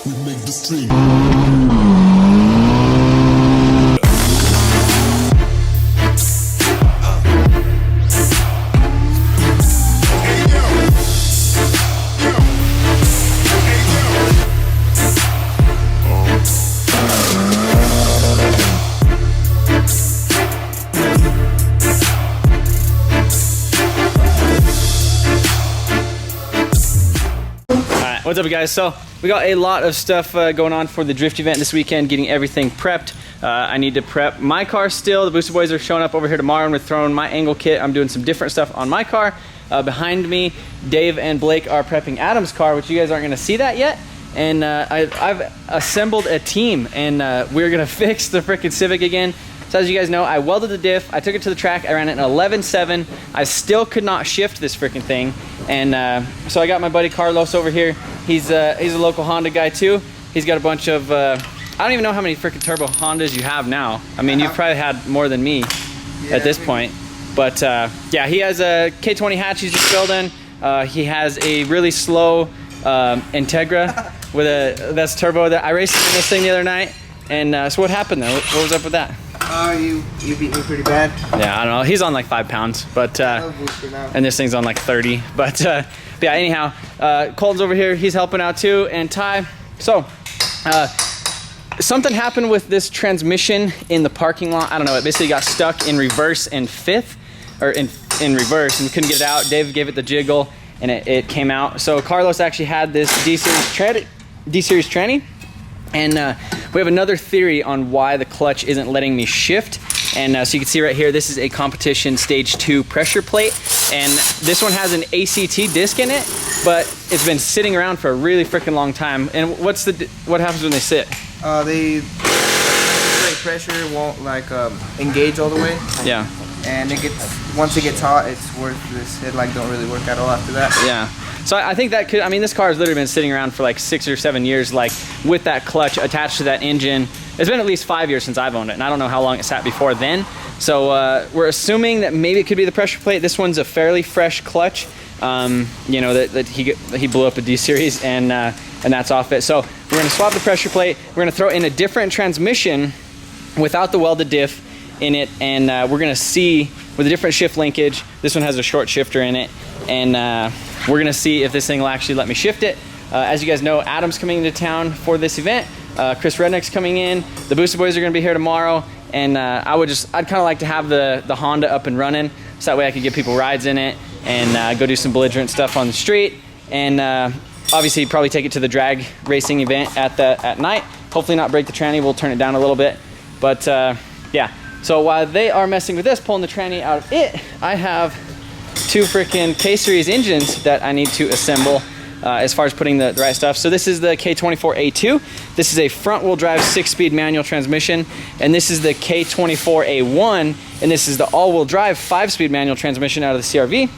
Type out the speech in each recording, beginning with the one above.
We make the stream. What's up, guys? So we got a lot of stuff going on for the drift event this weekend, getting everything prepped. I need to prep my car still. The Booster Boys are showing up over here tomorrow and we're throwing my angle kit. I'm doing some different stuff on my car. Behind me, Dave and Blake are prepping Adam's car, which you guys aren't gonna see that yet. And I've assembled a team and we're gonna fix the frickin' Civic again. So as you guys know, I welded the diff, I took it to the track, I ran it in 11.7. I still could not shift this freaking thing. And so I got my buddy Carlos over here. He's a local Honda guy too. He's got a bunch of, I don't even know how many freaking turbo Hondas you have now. I mean, you've probably had more than me at this point. But yeah, he has a K20 hatch he's just building. He has a really slow Integra with that's turbo. That I raced in this thing the other night. And so what happened there? What was up with that? You beat me pretty bad. Yeah, I don't know. He's on like 5 pounds, but and this thing's on like 30. But yeah, anyhow, Colton's over here. He's helping out too, and Ty. So something happened with this transmission in the parking lot. I don't know. It basically got stuck in reverse in fifth, or in reverse, and we couldn't get it out. Dave gave it the jiggle, and it came out. So Carlos actually had this D-Series tranny. And we have another theory on why the clutch isn't letting me shift. And so you can see right here, this is a competition stage 2 pressure plate. And this one has an ACT disc in it, but it's been sitting around for a really freaking long time. And what happens when they sit? The pressure won't like engage all the way. Yeah. And once it gets hot, it's worthless. It like don't really work at all after that. Yeah. So I think that could, I mean, this car has literally been sitting around for like 6 or 7 years, like with that clutch attached to that engine. It's been at least 5 years since I've owned it, and I don't know how long it sat before then. So we're assuming that maybe it could be the pressure plate. This one's a fairly fresh clutch. You know, that he blew up a D-Series and that's off it. So we're gonna swap the pressure plate. We're gonna throw in a different transmission without the welded diff in it, and we're gonna see with a different shift linkage. This one has a short shifter in it, and we're gonna see if this thing will actually let me shift it. As you guys know, Adam's coming into town for this event. Chris Redneck's coming in. The Booster Boys are gonna be here tomorrow, and I'd kind of like to have the Honda up and running, so that way I could give people rides in it and go do some belligerent stuff on the street, and obviously probably take it to the drag racing event at night. Hopefully not break the tranny. We'll turn it down a little bit, but yeah. So while they are messing with this, pulling the tranny out of it, I have 2 freaking K-Series engines that I need to assemble as far as putting the right stuff. So this is the K24A2. This is a front-wheel drive 6-speed manual transmission. And this is the K24A1. And this is the all-wheel drive 5-speed manual transmission out of the CRV.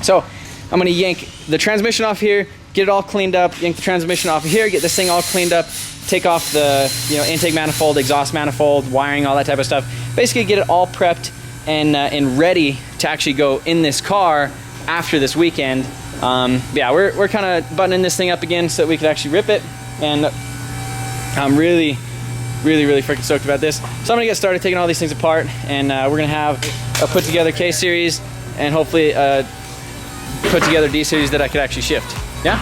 So I'm gonna yank the transmission off here, get it all cleaned up, yank the transmission off of here, get this thing all cleaned up, take off the intake manifold, exhaust manifold, wiring, all that type of stuff. Basically get it all prepped and ready to actually go in this car after this weekend. Yeah, we're kind of buttoning this thing up again so that we could actually rip it, and I'm really freaking stoked about this. So I'm gonna get started taking all these things apart, and we're gonna have a put together K-Series and hopefully put together D-Series that I could actually shift. Yeah?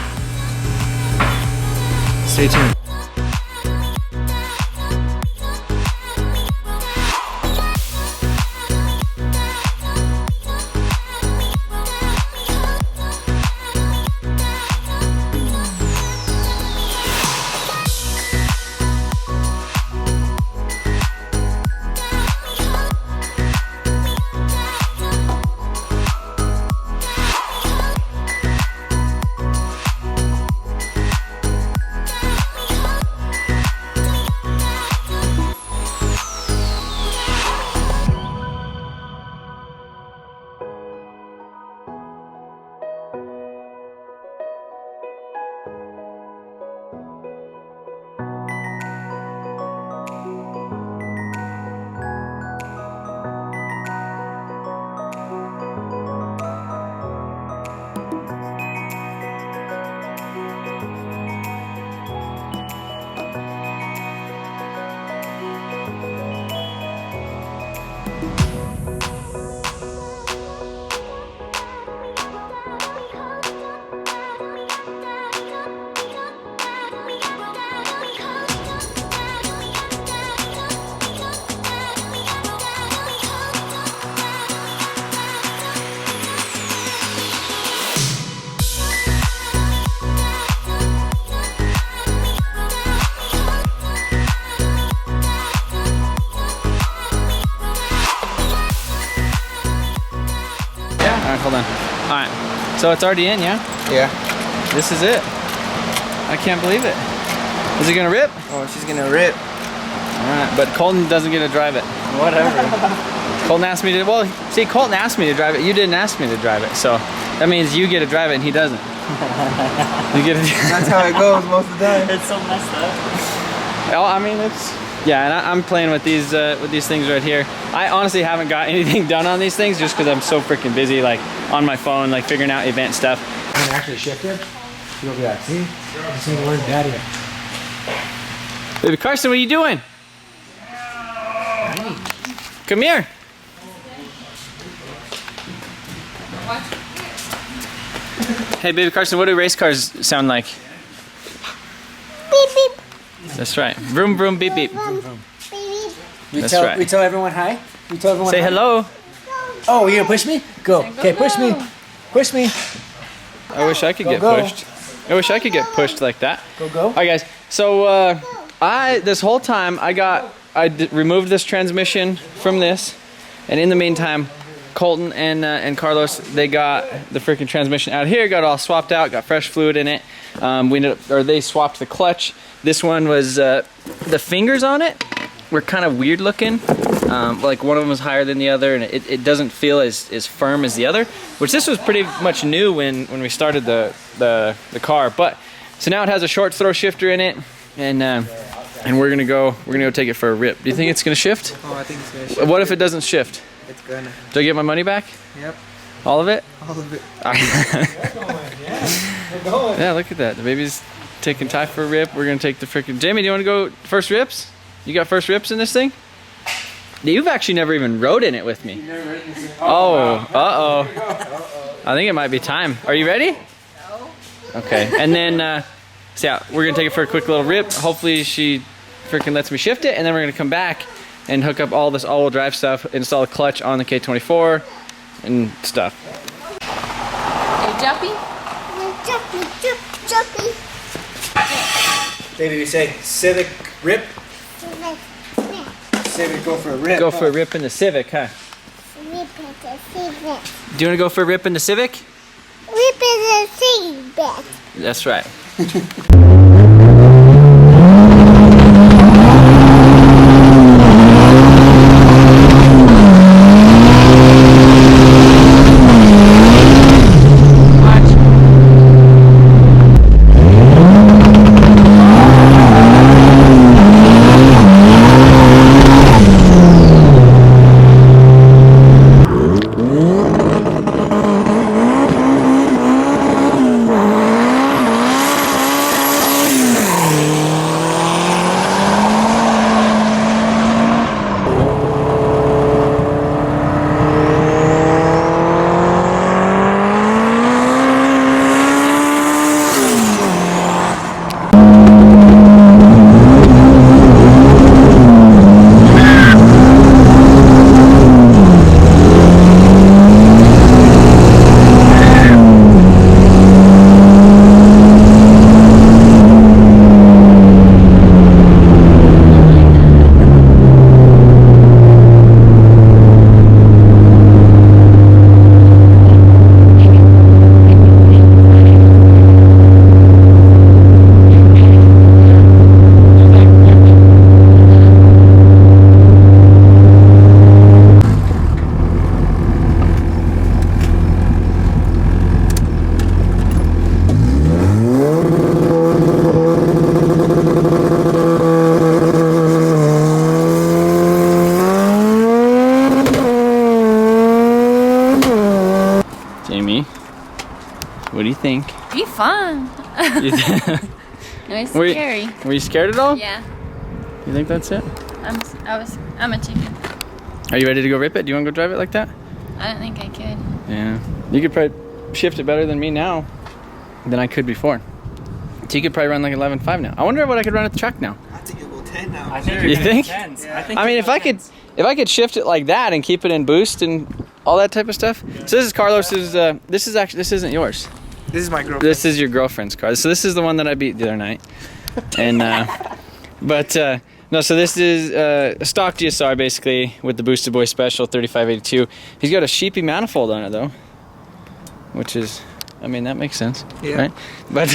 Stay tuned. So it's already in, yeah? Yeah. This is it. I can't believe it. Is it gonna rip? Oh, she's gonna rip. Alright, but Colton doesn't get to drive it. Whatever. Colton asked me to, well, see, Colton asked me to drive it. You didn't ask me to drive it. So that means you get to drive it and he doesn't. You get to That's how it goes most of the time. It's so messed up. Oh, I mean, it's, yeah, and I'm playing with these things right here. I honestly haven't got anything done on these things just because I'm so freaking busy, like on my phone, like figuring out event stuff. And actually shifted, you'll be like, see? Just need the word daddy. Baby Carson, what are you doing? Come here. Hey, baby Carson, what do race cars sound like? Beep beep. That's right. Vroom vroom beep beep. Beep beep. That's right. We tell everyone hi? We tell everyone Say hi? hello. Oh, you gonna push me? Go. Okay, push me. Push me. I wish I could get go. pushed. I wish I could get pushed like that. Go. All right, guys. So this whole time I removed this transmission from this, and in the meantime, Colton and Carlos, they got the freaking transmission out of here, got it all swapped out, got fresh fluid in it. They swapped the clutch. This one was the fingers on it were kind of weird looking. Like one of them was higher than the other, and it doesn't feel as firm as the other. Which this was pretty much new when we started the car. But so now it has a short throw shifter in it, and we're gonna go take it for a rip. Do you think it's gonna shift? Oh, I think it's gonna shift. What if it doesn't shift? It's gonna. Do I get my money back? Yep. All of it? All of it. Yeah, look at that. The baby's taking Ty for a rip. We're gonna take the freaking Jamie. Do you want to go first rips? You got first rips in this thing? You've actually never even rode in it with me. Oh, uh-oh. I think it might be time. Are you ready? No. Okay, and then, so yeah, we're gonna take it for a quick little rip. Hopefully she freaking lets me shift it, and then we're gonna come back and hook up all this all-wheel drive stuff, install a clutch on the K24 and stuff. Are you jumpy? Jumpy. Baby, we say Civic rip. Civic go for a rip. Go for a rip in the Civic, huh? Do you want to go for a rip in the Civic? Rip is a Civic. That's right. Jamie, what do you think? Be fun. You th- It's were, scary. you, were you scared at all? Yeah. You think that's it? I'm a chicken. Are you ready to go rip it? Do you want to go drive it like that? I don't think I could. Yeah. You could probably shift it better than me now than I could before. So you could probably run like 11.5 now. I wonder what I could run at the track now. I think it will 10 now. I think You you're think? gonna be 10s. Yeah. think I mean, you're if I could shift it like that and keep it in boost and all that type of stuff. So this is Carlos's. This isn't yours. This is my girlfriend. This is your girlfriend's car. So this is the one that I beat the other night. And no, so this is a stock GSR basically with the Boosted Boy Special 3582. He's got a sheepy manifold on it though, which is I mean, that makes sense. Yeah. Right? But,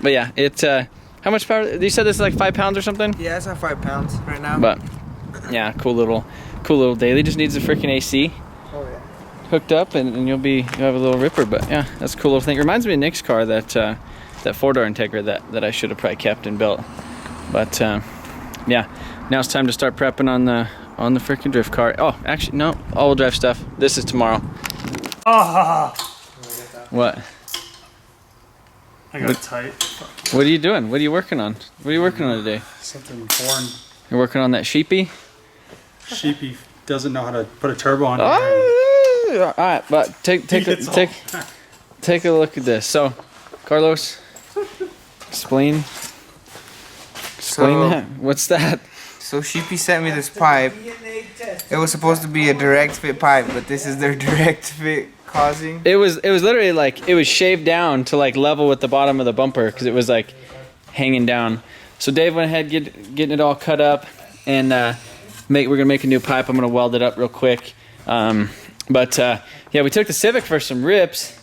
but yeah, it, how much power? You said this is like 5 pounds or something? Yeah, it's at 5 pounds right now. But, yeah, cool little daily. Just needs a freaking AC. Oh yeah. Hooked up and you'll have a little ripper. But yeah, that's a cool little thing. It reminds me of Nick's car, that 4-door Integra that I should have probably kept and built. But yeah, now it's time to start prepping on the freaking drift car. Oh, actually no, all-wheel drive stuff. This is tomorrow. Ah! What? I got tight. What are you doing? What are you working on? What are you working on today? Something foreign. You're working on that sheepy? Sheepy doesn't know how to put a turbo on it. Oh, all right, but take a look at this. So, Carlos, explain that. What's that? So Sheepy sent me this pipe. It was supposed to be a direct fit pipe, but this is their direct fit causing. It was literally like, it was shaved down to like level with the bottom of the bumper because it was like hanging down. So Dave went ahead getting it all cut up, and we're gonna make a new pipe. I'm gonna weld it up real quick. Yeah, we took the Civic for some rips,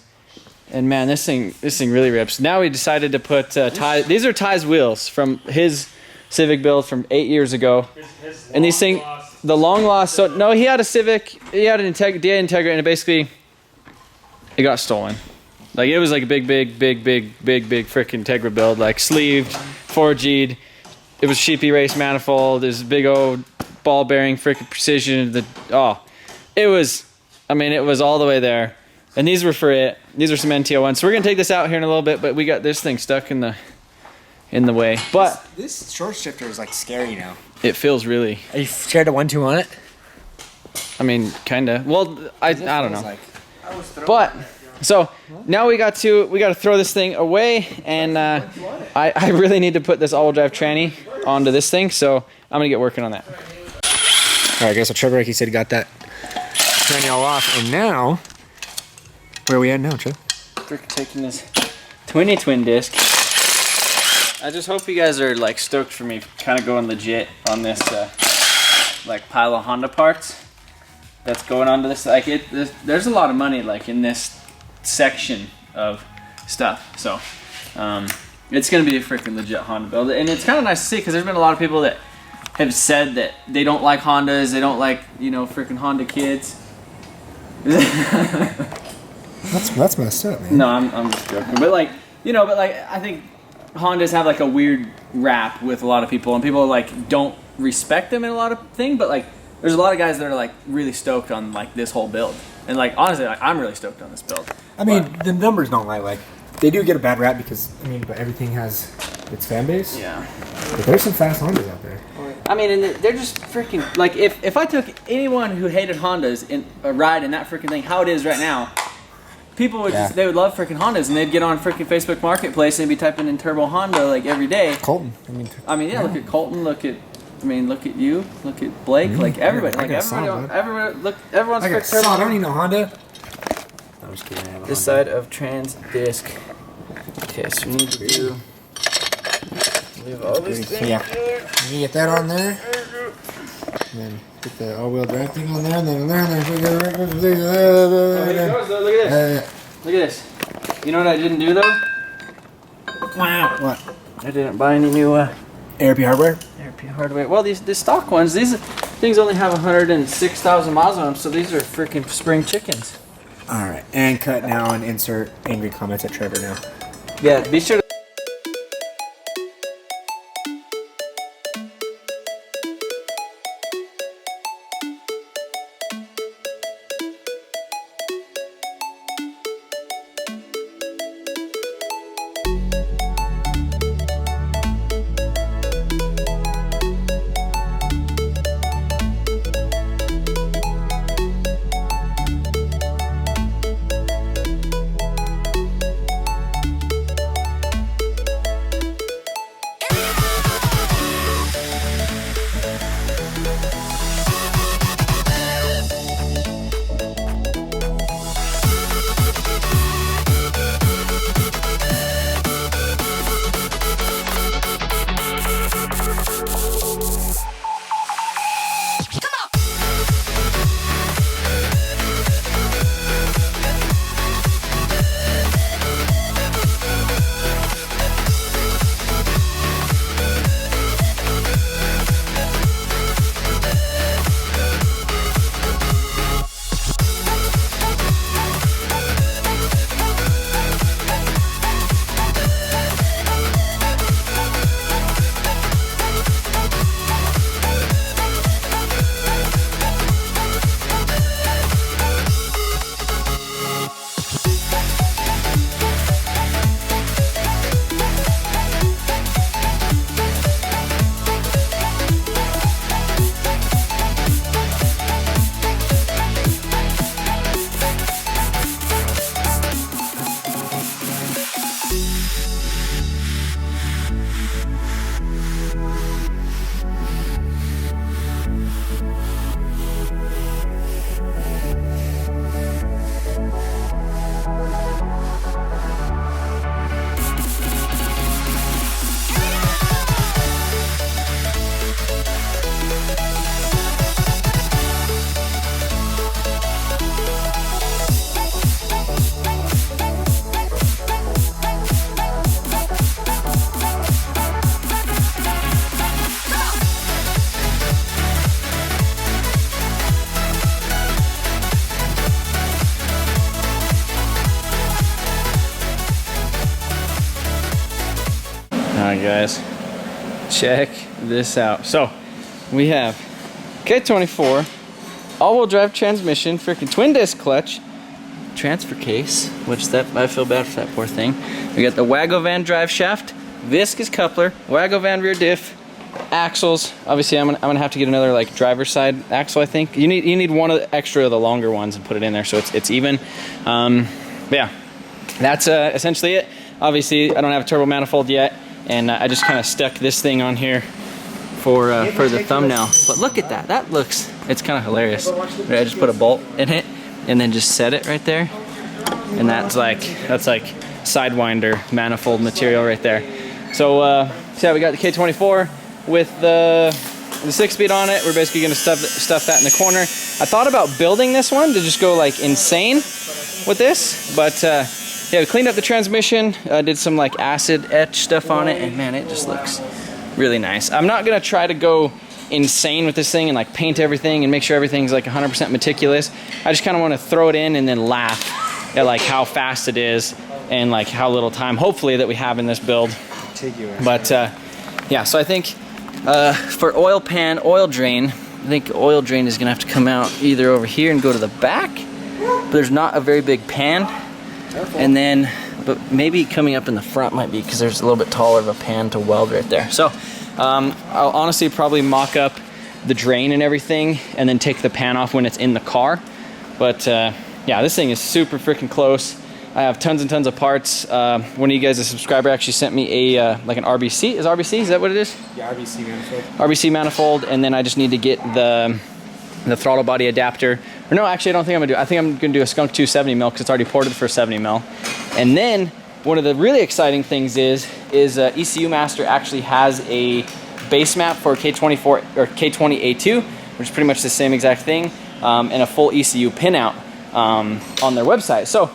and man, this thing really rips. Now we decided to put these are Ty's wheels from his Civic build from 8 years ago, and these things, the long lost. So no, he had a Civic, he had an Integra, and it got stolen. Like, it was like a big freaking Integra build, like sleeved, 4G'd. It was sheepy race manifold. There's big old ball bearing freaking precision. It was all the way there. And these were for it. These are some NTO ones. So we're gonna take this out here in a little bit, but we got this thing stuck in the way. But This short shifter is like scary now. it feels really, Are you scared to 1-2 on it? I mean, kinda. Well, I don't know. But so now we got to throw this thing away, and I really need to put this all-wheel drive tranny onto this thing, so I'm gonna get working on that. All right, guys. So Trevor, like he said, got that tranny all off, and now where are we at now, Trev? We're taking this twin disc. I just hope you guys are like stoked for me kind of going legit on this like pile of Honda parts that's going onto this. Like there's a lot of money like in this section of stuff, so it's gonna be a freaking legit Honda build, and it's kind of nice to see because there's been a lot of people that have said that they don't like Hondas, they don't like, you know, freaking Honda kids. That's messed up, man. No, I'm just joking, but like, you know, I think Hondas have like a weird rap with a lot of people, and people like don't respect them in a lot of things, but like there's a lot of guys that are like really stoked on like this whole build, and like honestly, like, I'm really stoked on this build. I mean, the numbers don't lie. Like, they do get a bad rap because, I mean, but everything has its fan base. Yeah. But there's some fast Hondas out there. I mean, and they're just freaking, like, if I took anyone who hated Hondas in a ride in that freaking thing, how it is right now, people would Yeah. they would love freaking Hondas, and they'd get on freaking Facebook Marketplace and they'd be typing in Turbo Honda like every day. Colton. Yeah, look at Colton, look at you, look at Blake, like everybody, I got solid, bud. everyone's I got freaking Turbo solid. I don't Honda. need no Honda. I'm just kidding. I have a This Honda. side of trans disc. Okay, so we need to do. Leave all this thing. Yeah. You get that on there. And then get the all-wheel drive thing on there, and then there, Oh, here it goes, though. Look at this. Look at this. You know what I didn't do though? Wow. What? I didn't buy any new ARP hardware? ARP hardware. Well, these stock ones, these things only have 106,000 miles on them, so these are freaking spring chickens. All right, and cut now and insert angry comments at Trevor now. Yeah, be sure to Alright guys, check this out. So we have K24, all-wheel drive transmission, freaking twin disc clutch, transfer case, which that I feel bad for that poor thing. We got the Wagovan drive shaft, viscous coupler, Wagovan rear diff, axles. Obviously I'm gonna have to get another like driver's side axle. I think you need one of the extra of the longer ones and put it in there so it's even. But yeah, that's essentially it. Obviously I don't have a turbo manifold yet, and I just kind of stuck this thing on here for the thumbnail. But look at that, it's kind of hilarious. I just put a bolt in it and then just set it right there, and that's like Sidewinder manifold material right there. So yeah, we got the K24 with the 6-speed on it. We're basically gonna stuff that in the corner. I thought about building this one to just go like insane with this, but yeah, we cleaned up the transmission, did some like acid etch stuff on it, and man, it just looks really nice. I'm not gonna try to go insane with this thing and like paint everything and make sure everything's like 100% meticulous. I just kind of want to throw it in and then laugh at like how fast it is and like how little time hopefully that we have in this build. But yeah, so I think for oil pan, oil drain, I think oil drain is gonna have to come out either over here and go to the back, but there's not a very big pan. And then, but maybe coming up in the front might be because there's a little bit taller of a pan to weld right there. So I'll honestly probably mock up the drain and everything and then take the pan off when it's in the car. But yeah, this thing is super freaking close. I have tons and tons of parts. One of you guys, a subscriber, actually sent me a like an RBC. Is that what it is? Yeah, RBC manifold. RBC manifold, and then I just need to get the throttle body adapter. Or no, actually I don't think I'm gonna do it. I think I'm gonna do a Skunk 270 mil because it's already ported for 70 mil. And then one of the really exciting things is ECU Master actually has a base map for K24 or K20A2, which is pretty much the same exact thing, and a full ECU pinout on their website. So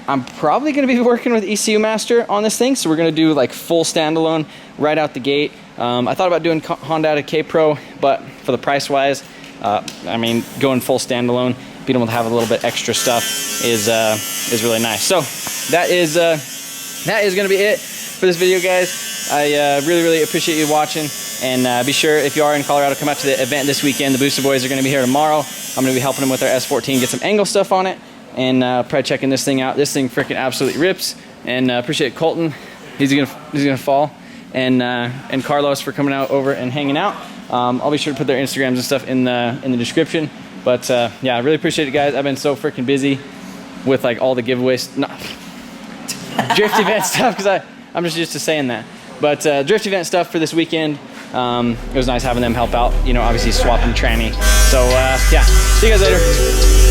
I'm probably gonna be working with ECU Master on this thing. So we're gonna do like full standalone right out the gate. I thought about doing Honda K-Pro, but for the price wise, I mean, going full standalone, being able to have a little bit extra stuff is really nice. So that is gonna be it for this video, guys. I really appreciate you watching, and be sure if you are in Colorado, come out to the event this weekend. The Booster Boys are gonna be here tomorrow. I'm gonna be helping them with their S14, get some angle stuff on it, and probably checking this thing out. This thing freaking absolutely rips, and appreciate Colton. He's gonna fall, and Carlos for coming out over and hanging out. I'll be sure to put their Instagrams and stuff in the description. But yeah, I really appreciate it, guys. I've been so freaking busy with like all the giveaways, drift event stuff, because I'm just used to saying that. But drift event stuff for this weekend. It was nice having them help out. You know, obviously swapping tranny. So yeah, see you guys later.